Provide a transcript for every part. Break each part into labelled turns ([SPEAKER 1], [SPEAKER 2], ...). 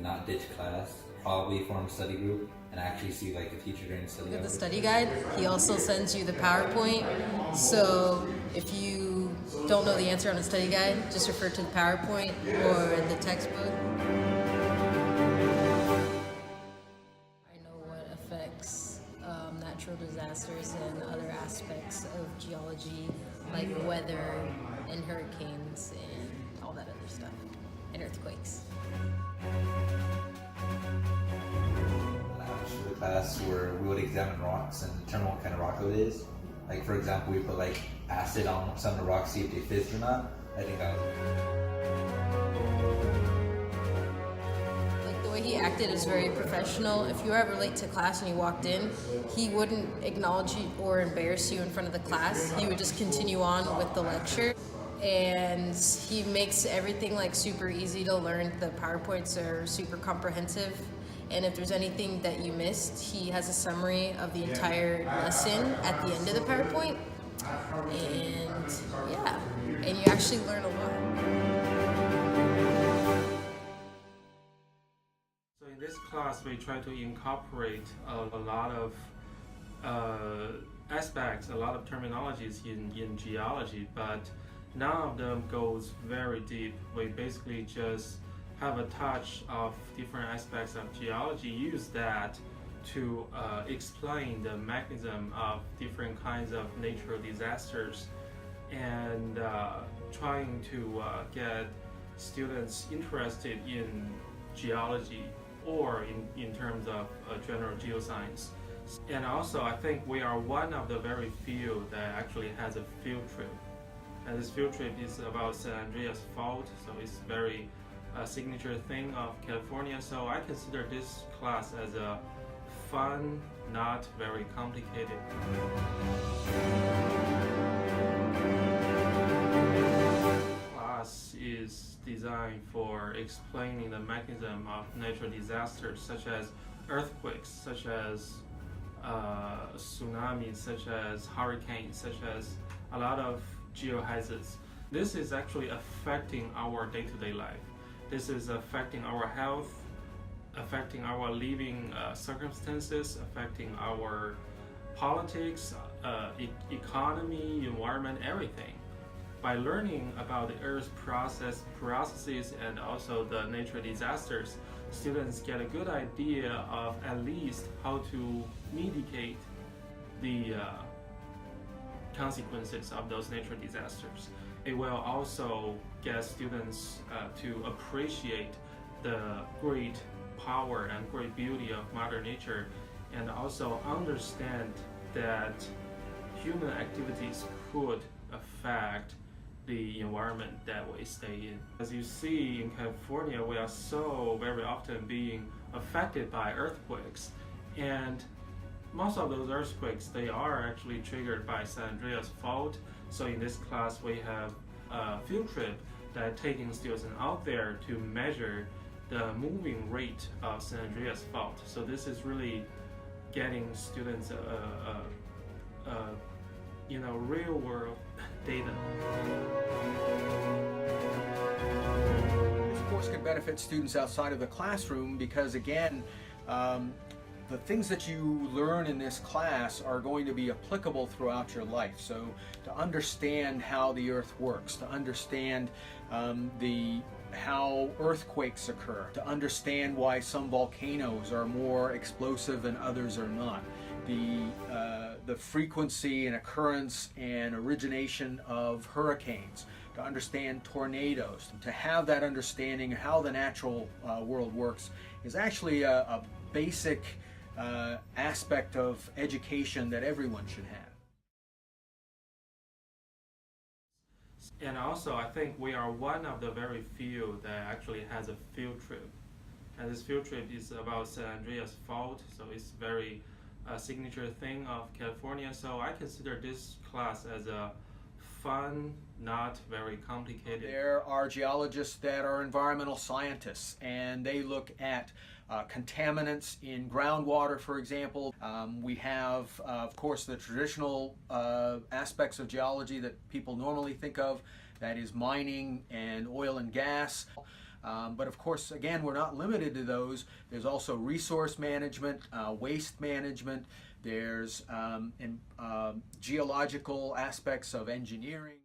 [SPEAKER 1] Not ditch class, probably form a study group, and actually see like the teacher during the study.
[SPEAKER 2] With the study guide, he also sends you the PowerPoint. So if you don't know the answer on a study guide, just refer to the PowerPoint or the textbook. I know what affects natural disasters and other aspects of geology, like weather and hurricanes and all that other stuff, and earthquakes.
[SPEAKER 1] The class where we would examine rocks and determine what kind of rock it is. Like for example, we put like acid on some of the rocks, see if they fizz or not. I think that was...
[SPEAKER 2] Like the way he acted is very professional. If you were ever late to class and you walked in, he wouldn't acknowledge you or embarrass you in front of the class. He would just continue on with the lecture. And he makes everything like super easy to learn. The PowerPoints are super comprehensive. And if there's anything that you missed, he has a summary of the entire lesson at the end of the PowerPoint. And yeah, and you actually learn a lot.
[SPEAKER 3] So in this class, we try to incorporate a lot of aspects, a lot of terminologies in geology, but none of them goes very deep. We basically just have a touch of different aspects of geology, use that to explain the mechanism of different kinds of natural disasters, and trying to get students interested in geology or in terms of general geoscience. And also, I think we are one of the very few that actually has a field trip. And this field trip is about San Andreas Fault, so it's very signature thing of California. So I consider this class as a fun, not very complicated. Class is designed for explaining the mechanism of natural disasters such as earthquakes, such as tsunamis, such as hurricanes, such as a lot of geohazards. This is actually affecting our day-to-day life. This is affecting our health, affecting our living circumstances, affecting our politics, economy, environment, everything. By learning about the Earth's processes and also the natural disasters, students get a good idea of at least how to mitigate the consequences of those natural disasters. It will also get students to appreciate the great power and great beauty of Mother Nature, and also understand that human activities could affect the environment that we stay in. As you see, in California, we are so very often being affected by earthquakes, and most of those earthquakes, they are actually triggered by San Andreas Fault. So in this class, we have a field trip that taking students out there to measure the moving rate of San Andreas Fault. So this is really getting students real world data.
[SPEAKER 4] This course can benefit students outside of the classroom because, again, the things that you learn in this class are going to be applicable throughout your life. So to understand how the earth works, to understand how earthquakes occur, to understand why some volcanoes are more explosive and others are not, the frequency and occurrence and origination of hurricanes, to understand tornadoes, to have that understanding of how the natural world works is actually a basic aspect of education that everyone should have.
[SPEAKER 3] And also, I think we are one of the very few that actually has a field trip. And this field trip is about San Andreas Fault, so it's very signature thing of California. So I consider this class as a fun, not very complicated.
[SPEAKER 4] There are geologists that are environmental scientists, and they look at contaminants in groundwater, for example. We have, of course, the traditional aspects of geology that people normally think of, that is mining and oil and gas. But of course, again, we're not limited to those. There's also resource management, waste management. There's geological aspects of engineering.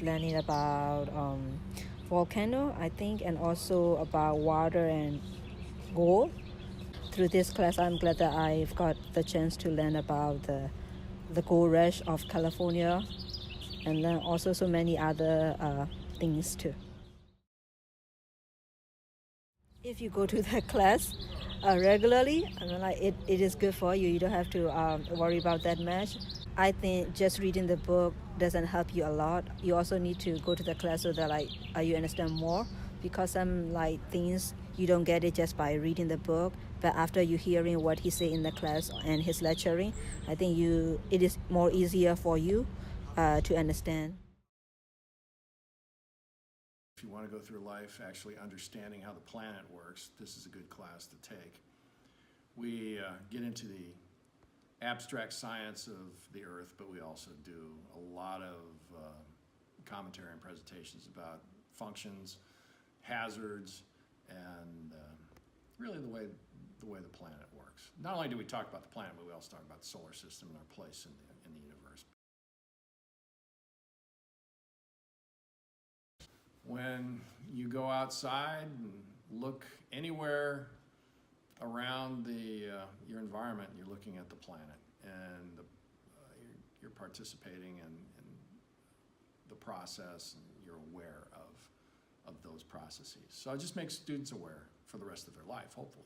[SPEAKER 5] Learning about volcano, I think, and also about water and gold. Through this class, I'm glad that I've got the chance to learn about the gold rush of California, and then also so many other things too. If you go to the class regularly, I mean, like it is good for you. You don't have to worry about that much. I think just reading the book doesn't help you a lot. You also need to go to the class so that you understand more, because some things you don't get it just by reading the book, but after you hearing what he say in the class and his lecturing, I think it is more easier for you to understand.
[SPEAKER 6] If you want to go through life actually understanding how the planet works, this is a good class to take. We get into the abstract science of the Earth, but we also do a lot of commentary and presentations about functions, hazards, and really the way the planet works. Not only do we talk about the planet, but we also talk about the solar system and our place in the universe. When you go outside and look anywhere around your environment, you're looking at the planet, and you're participating in the process, and you're aware of those processes. So it just makes students aware for the rest of their life, hopefully.